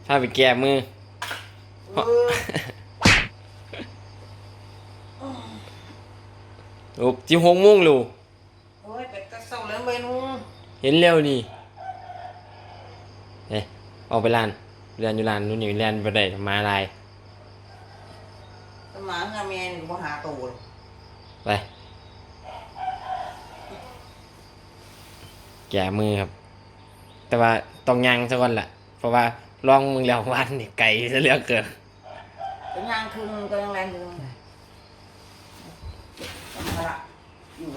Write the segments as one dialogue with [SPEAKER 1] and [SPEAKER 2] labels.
[SPEAKER 1] พาไปแก้มือโอ้จิ6 โมงลูก
[SPEAKER 2] โอ้ยเป็ดก็เศร้าแล้วเมนู
[SPEAKER 1] เห็นแล้วนี่เอ๊ะออกไปร้านเรียนอยู่ร้านนู่นนี่เรียนไปได้มาลาย
[SPEAKER 2] สมางาเมียนก็บ่หาตูด
[SPEAKER 1] ไปแก้มือครับแต่ว่าต้องย่างซะก่อนแหละเพราะว่าลองมึงแล้ววันนี่ไก่ซะเหลือเกิน
[SPEAKER 2] เป็นยางคืนก็ยังแรงอยู่ทำละอยู่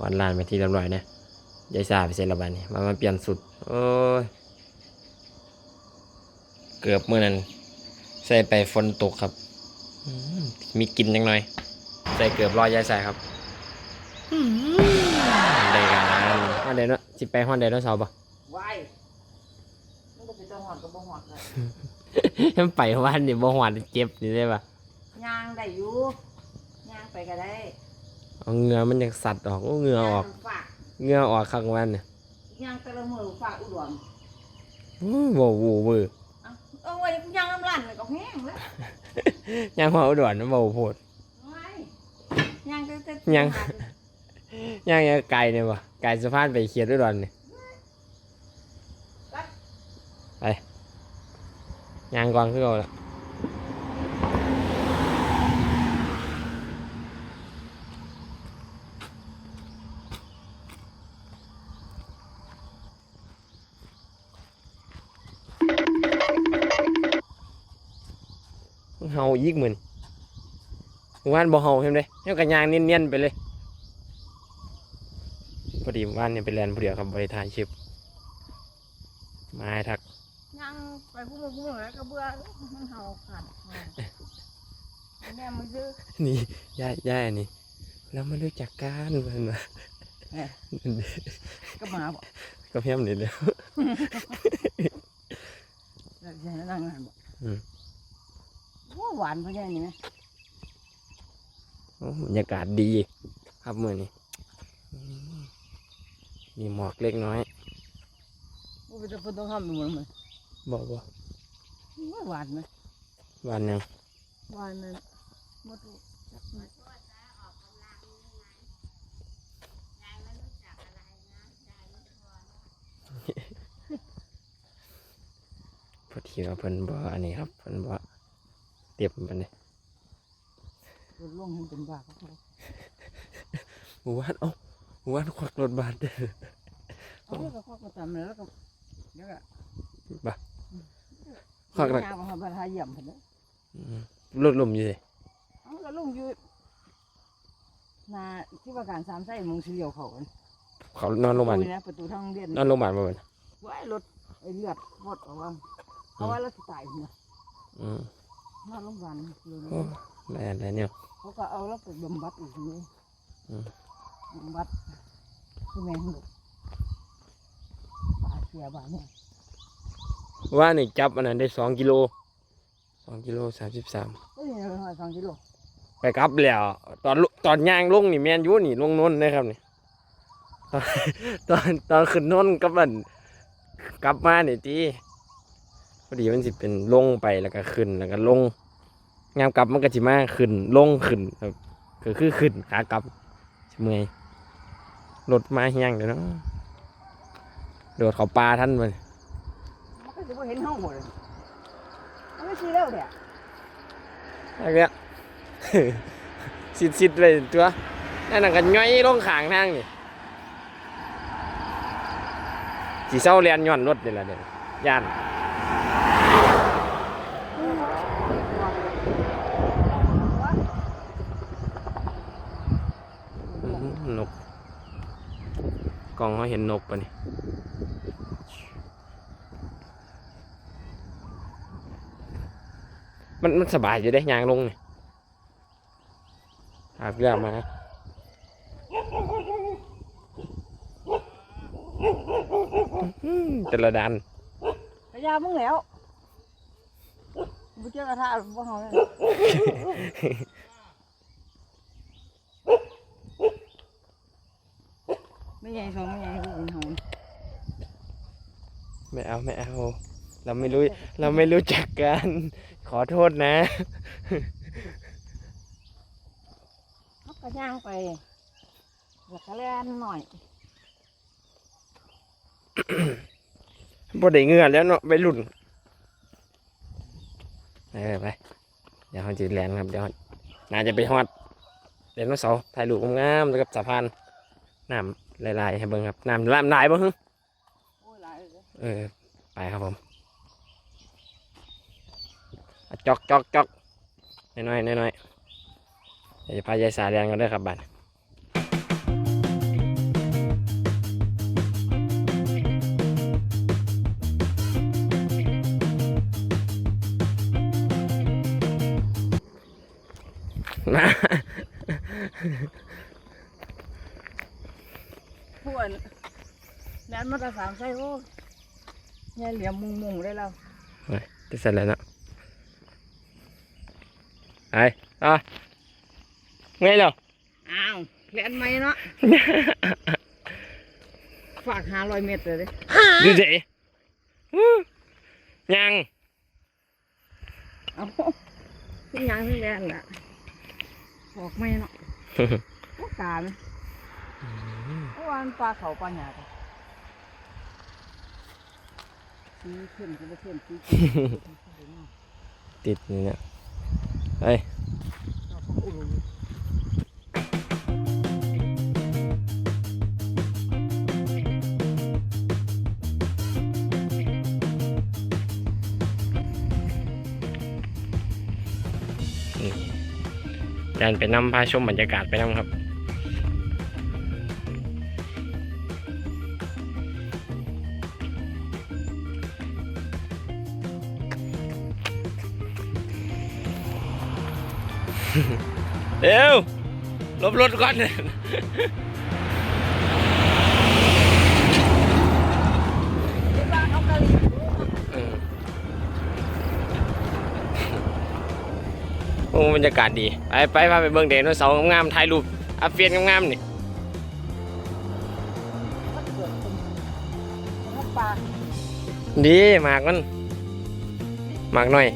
[SPEAKER 1] วันลานไปที่เรียบร้อยนะยายสาไปเซ็นระบายนี่มาเปลี่ยนสุดโอ้ยเกือบเมื่อนั้นใส่ไปฝนตกครับมีกินจังหน่อยใส่เกือบรอยยายสายครับได้กันฮอนเดนวะจิไปฮอนเดนวะเสาร์ปะ
[SPEAKER 2] วายมันก็เป็นตัวหอดกับบ่หอดเลย
[SPEAKER 1] มันไปวันนี่บ่หวานเจ็บนี่ได้ปะ
[SPEAKER 2] ยางได้อยู่ยางไปก็ได้
[SPEAKER 1] เอาเหงือมันยังสัตว์ออกเหงือออกเหงือออกข้างวันเนี่ย
[SPEAKER 2] ยางตะละมือฝากอุดม
[SPEAKER 1] โว้โว้เวอร์
[SPEAKER 2] เอาไว้ยางน้ำร้านเลยก็แห้งแล้ว
[SPEAKER 1] ยังหัวอุดรนะโว้โพด
[SPEAKER 2] ยาง
[SPEAKER 1] ยังไก่เนี่ยปะไก่สะพานไปเขียดอุดรเนี่ยไปยังก่อนคือเอาละเฮาอีกเหมือนว่านบ่เฮาเห็นไหมเนี่ยกันยางเนียนๆไปเลยพอดีว่านเนี่ยไปแลนผู้เดียวครับบริทายชิปมาให้ทัก
[SPEAKER 2] ยางไปคู่มือแล้วก็เบื่อมันเห่าขาดแม่มาซื้อ
[SPEAKER 1] นี่ย่าอันนี้แล้วมารู้จักกันเพื่อนมา
[SPEAKER 2] ก็มาบอก
[SPEAKER 1] ก็เพี้ยมนิดเดียว
[SPEAKER 2] แล้วจะนั่งงานบอกหวานเพราะยังนี่ไหม
[SPEAKER 1] บรรยากาศดีครับเมื่อนี้มีหมอกเล็กน้อย
[SPEAKER 2] ว่าจะพูดต้องทำเหมือนมัน
[SPEAKER 1] บอก
[SPEAKER 2] หวานไหม
[SPEAKER 1] หวานยัง
[SPEAKER 2] หวานนั่นหมด
[SPEAKER 1] พอดีว่าเพิ่นบ่อันนี้ครับเพิ่นบ่เตรียมไปเนี่ย
[SPEAKER 2] รถล่วงให้เป็นบาปเขา
[SPEAKER 1] หมู่บ้านหมู่บ้านควักรถบาทเด้อ
[SPEAKER 2] เขาก็ควักมาตามแล้วก็เดี๋ยวก็
[SPEAKER 1] บ่ควักแล้ว
[SPEAKER 2] ยามาบรรทายเยี่ยมผมเนี่ย
[SPEAKER 1] รถลมอยู่เลย
[SPEAKER 2] ก็ลุงอยู่นาที่ว่าการ3 ไส้มงสีเหลียวเขา
[SPEAKER 1] นอนโรงพยาบาล
[SPEAKER 2] ประตูทางเรียน
[SPEAKER 1] นอนโรงพยาบาลบ่เป็น
[SPEAKER 2] ว่ารถไอ้เลือดหมดออกว่าเพราะว่าเราตายหัวนอนโรงพยาบาล
[SPEAKER 1] อะไรเนี่ย
[SPEAKER 2] เขาก็เอาแล้วไปบำบัดอีกทีบำบัดคือแม่หนุกปลาเสียบ้านเนี่ย
[SPEAKER 1] ว่านี่จับอันนั้นได้2 กิโล 33
[SPEAKER 2] ก็ยังเหลือ2 กิโล
[SPEAKER 1] ไปกลับแล้วตอนย่างลงนี่แมนยูนี่ลงน้นนะครับนี่ตอนขึ้นน้นกับมันกลับมาเนี่ยทีพอดีมันสิเป็นลงไปแล้วก็ขึ้นแล้วก็ลงงามกลับมันก็จิมาขึ้นลงขึ้นครับก็คือขึ้นขากลับเมื่อยรถมาเฮียงเดี๋ยวเนาะโดดเขาปลาท่านมัน
[SPEAKER 2] ก็จะเห็นห้องหมดเลยมันไม่ชี้แล้วเดี๋ยว
[SPEAKER 1] อะไรเงี้ยสิดเลยตัวนั่นก็ย่อยลงขางทางนี่สีเศร้าเรียนย้อนรถนี่แหละเนี่ยย่านนกกองเขาเห็นนกปะนี่มันสบายอยู่ได้ยางลงนี่หาเรื่องมาแต่ละดัน
[SPEAKER 2] กระยามึงแล้วบุเจ้ากระทะบ่เฮาเลย ไม่ใหญ่สองไม่ใหญ่หูเป็นหู
[SPEAKER 1] ไม่เอาไม่เอาเราไม่รู้เราไม่รู้จักกันขอโทษนะ
[SPEAKER 2] เขาก็ย่างไปแล้วก็เล่นหน่อย
[SPEAKER 1] บ่ได้เหงื่อแล้วเนาะไปรุ่นไปเดี๋ยวเขาจะแลนครับเดี๋ยวน่าจะไปฮอดเดนโนเสาร์ถ่ายรูปงามๆแล้วกับสะพานน้ำลายๆให้เบิ่งครับน้ำลายบ่ฮึ
[SPEAKER 2] โอ้ยหลายเลย
[SPEAKER 1] ไปครับผมจอกน้อยเดี๋ยวจะพายายสาแลนกันด้วยครับบ้านนะ
[SPEAKER 2] พวนแดนมาตรสามใส่โอ้ยายเหลี่ยมมุงได้แล้ว
[SPEAKER 1] จะเสร็จแล้วเนาะไอ้ไงเหรอ
[SPEAKER 2] อ้าวเล่นไหมเนาะ ฝาก500 เมตรเลย
[SPEAKER 1] ดูสิยัง
[SPEAKER 2] เอาพี่ยังพี่แดนล่ะบอกไม่เนาะพวกกาไหมเพราะว่ามันปลาเขาปลาหยาดสีเข้มจะไม่เข้มสีเข้ม
[SPEAKER 1] ติดนี่เนี่ยเฮ้ยอาจารย์ไปนำพาชมบรรยากาศไปนำครับ เร็วลบรถก่อนเลยโอ้บรรยากาศดีไปพาไปเบิ่งเดนโนเสาร์งามๆถ่ายรูปอัพเฟียนงามๆนี่
[SPEAKER 2] ปลา
[SPEAKER 1] ดีหมากมันหมากหน่อย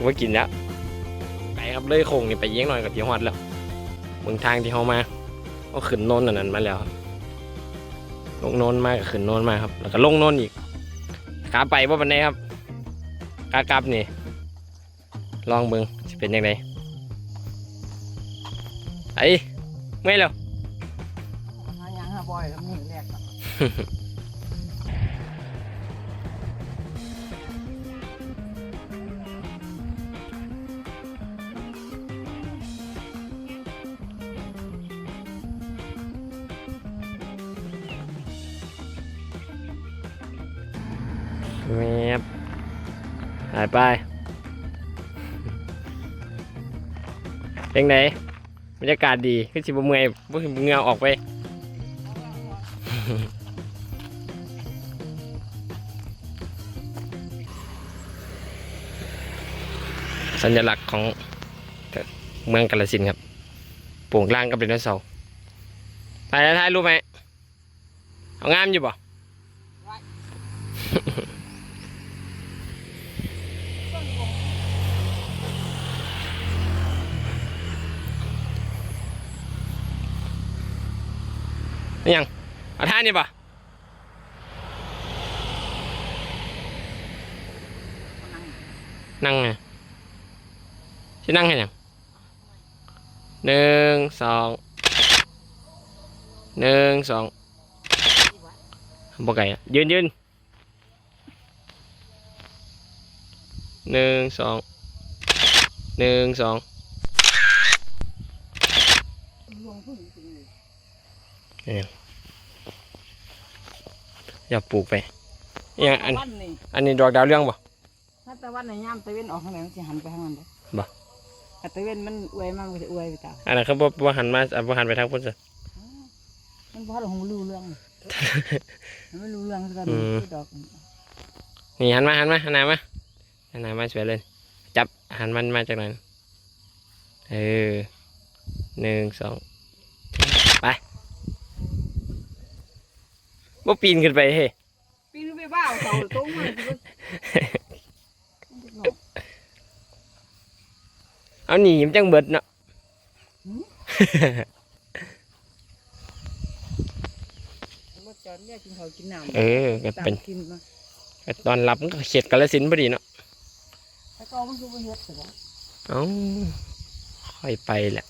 [SPEAKER 1] ว่ากินแล้วไปครับเลยโค้งนี่ไปเยี่ยงหน่อยกับที่ฮอดแล้วเมืองทางที่เขามาก็ขึ้นโน้นอันนั้นมาแล้วครับลงโน้นมาก็ขึ้นโน้นมาครับแล้วก็ลงโน้นอีกขาไปว่าปันไดครับขากลับนี่ลองเบิ่งจะเป็นยังไงไอ้ไม่แล้ว
[SPEAKER 2] หายังหาบ่อยแล้วมือแรกครับ
[SPEAKER 1] แมบหายไปเป็นไงบรรยากาศดีคือสิบเมื่อยบ่สิเหงื่อออกไป สัญลักษณ์ของเมืองกาฬสินธุ์ครับโป่งล่างกับไดโนเสาร์ถ่ายรูปไหมเอางามอยู่บ่ นี่ยังเอาท่านี่ป่ะนั่งไงที่นั่งให้ยัง1 2บอกไก่อะยืน1 2อย่าปลูกไปเนี่ยอันนี้ดอกดาวเรืองป่ะ
[SPEAKER 2] ถ้าตะวันในย่ามตะเวนออกทางไหนมันจะหันไปทางนั้นเลย
[SPEAKER 1] บ่
[SPEAKER 2] ถ้าตะเวนมันอวยมากมันจะอวยไปตาม
[SPEAKER 1] อันนั้นเขาบ่หันมาบ่หันไปทางพุ่นซะ
[SPEAKER 2] มันเพราะเรารู้เรื่องมันไม่รู้เรื่องสักกันดอก
[SPEAKER 1] นี่หันหน้ามาสวยเลยจับหันมันมาจากนั้น1 2 บ่ปีนขึ้นไปเฮ้
[SPEAKER 2] ปีนไปบ้าเขาตรงมาสิ
[SPEAKER 1] เอาหนีมันจังเบิดเนาะ
[SPEAKER 2] บ่จอนเนี่ยกินข้าวกินน้ำ
[SPEAKER 1] เออก็เป็น
[SPEAKER 2] กินมา
[SPEAKER 1] ก็ตอนรับมันก็เข็ดกาฬสินธุ์พอดีเนาะ
[SPEAKER 2] แต่ก็มันคือบ่เฮ็ดสิบ่
[SPEAKER 1] เอ้าค่อยไปแหละ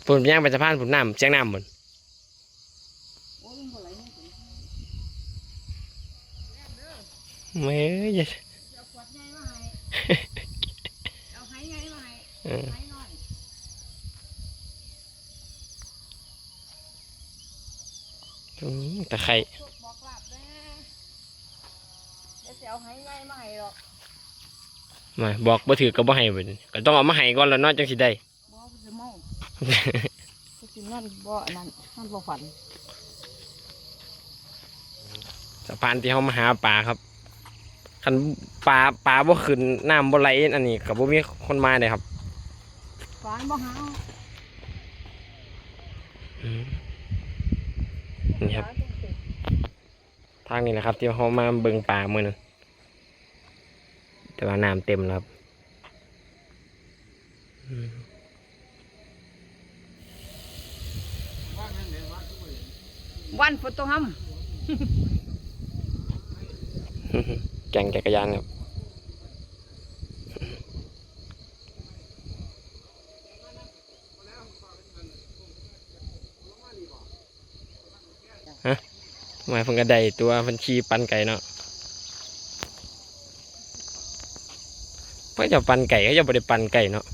[SPEAKER 1] ผมย่างไปสะพานผมน้ำเชียงน้ำหมด
[SPEAKER 2] โอ้ยมันบ่ไหลนี่สิ
[SPEAKER 1] เมื่อย
[SPEAKER 2] เอาขวดใหญ่มาให้เอาไหใหญ่มาให้
[SPEAKER 1] เออ
[SPEAKER 2] ไหน้อย
[SPEAKER 1] ตะไคร้
[SPEAKER 2] พวกบอกลาบแน่เดี๋ยวสิเอาไหใหญ่มาให้หรอก
[SPEAKER 1] มาบอกบ่ถือก็บ่ให้เบิดก็ต้องเอามาให้ก่อนแล้วเนาะจังสิได้
[SPEAKER 2] บ่สิเมาสิกินนั่นบ่อันนั้นนั่นบ่ฝัน
[SPEAKER 1] สะพานที่เขามาหาปลาครับคันปลาบ่ขึ้นน้ำบ่ไหลอันนี้ก็บ่มีคนมาเลยครับ
[SPEAKER 2] ฝันบ่หา
[SPEAKER 1] นี่ครับทางนี้แหละครับที่เขามาเบิ่งปลามื้อนั้นแต่ว่าน้ำเต็มแล้วครับอืม
[SPEAKER 2] วันฝนตกห่ำ
[SPEAKER 1] แก่งจักรยานครับฮะทำไมเพิ่งกระไดตัวเพิ่นขี่ปั่นไก่เนาะเพื่อจะปั่นไก่เขาจะบ่ได้ปั่นไก่เนาะ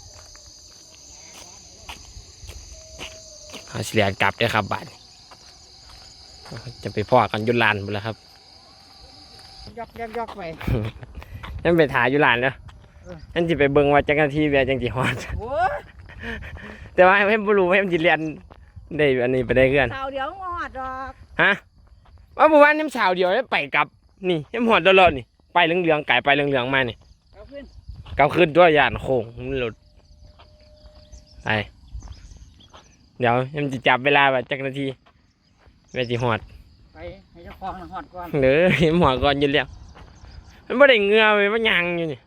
[SPEAKER 1] เอาสิเลียนกลับได้อครับบาดนี้จะไปพ่อกันอยุลานหมดแล้วครับ
[SPEAKER 2] ยอกไป
[SPEAKER 1] นั่นไปถ่ายอยู่ลานแล้วนั่นสิไปเบิ่งว่าจังนาทีเวียจังสิฮอด
[SPEAKER 2] โอ้
[SPEAKER 1] แต่ว่าให้บ่รู้ว่ามันสิเรียนได้อันนี้ไปได้เพื่อน
[SPEAKER 2] สาวเดียวมาหอดดอก
[SPEAKER 1] ฮะว่าเมื่อวานน้ำเช้าเดียวแล้วไปกลับนี่ยังหอดตลอดนี่ไปเหลืองๆไก่ไปเหลืองๆมานี่
[SPEAKER 2] เอาขึ้น
[SPEAKER 1] กลับขึ้นตัวย่านโค้งมันหลุดไปเดี๋ยวมันจะจับเวลาว่าจักนาทีเวลาสิฮอด
[SPEAKER 2] ไปให้เจ้าของน่ะหอดก่อน
[SPEAKER 1] เด้อเห็นหมอก่อนอยู่แล้วมันบ่ได้เหงือเว้ยมันยังอยู่นี่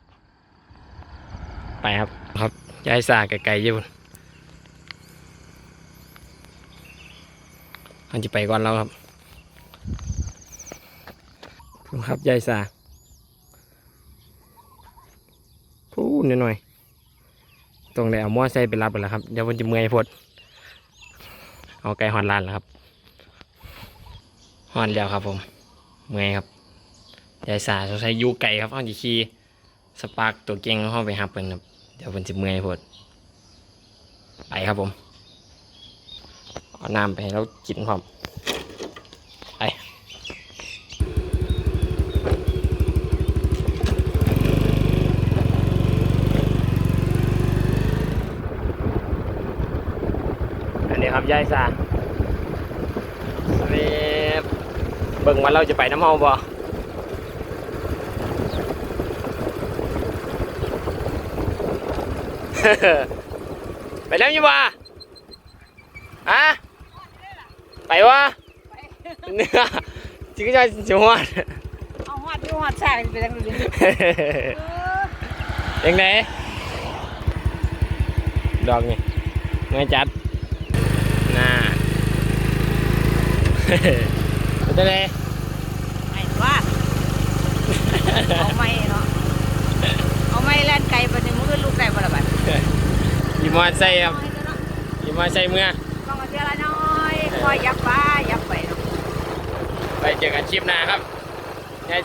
[SPEAKER 1] ไปครับครับยายสาไกลๆอยู่พุ่นอันจะไปก่อนแล้วครับครับยายสาพูดหน่อยๆตรงเลยเอาหม้อใส่ไปรับไปแล้วครับเดี๋ยวมันจะเมื่อยพดเอาไก่หอนลานแล้วครับหอนแล้วครับผมเมื่อยครับยายสาเขาใช้ยูไก่ครับเขาจะขี่สปาร์กตัวเก่งเขาไปหับกันครับเดี๋ยวมันจะเมื่อยพดไปครับผมเอาน้ำไปให้เรากินพร้อมไปอันนี้ครับยายสาเบิ่งว่าเราจะไปน้ำเฮาบ่ ไปแล้วยังบ่ฮะไปวะเนื้อจิกจะจะหอด
[SPEAKER 2] เอาหอดอยู่หอดชายไปทางนี้
[SPEAKER 1] ยังไงดอกนี่ไงจัดน่า เป็นจังไง
[SPEAKER 2] ไม่ว่าเอาไม่เนาะเอาไม่แล่นไกลปานนี้มันก็ลูกได้บ่ล่ะบัด
[SPEAKER 1] ขี่มอเตอร์ไซค์ครับขี่มอเตอร์ไซค์เมื่อ
[SPEAKER 2] ต้องเอาเทียละน้อยคอยยับไปเนาะ
[SPEAKER 1] ไปเจอกันคลิปหน้าครับยาย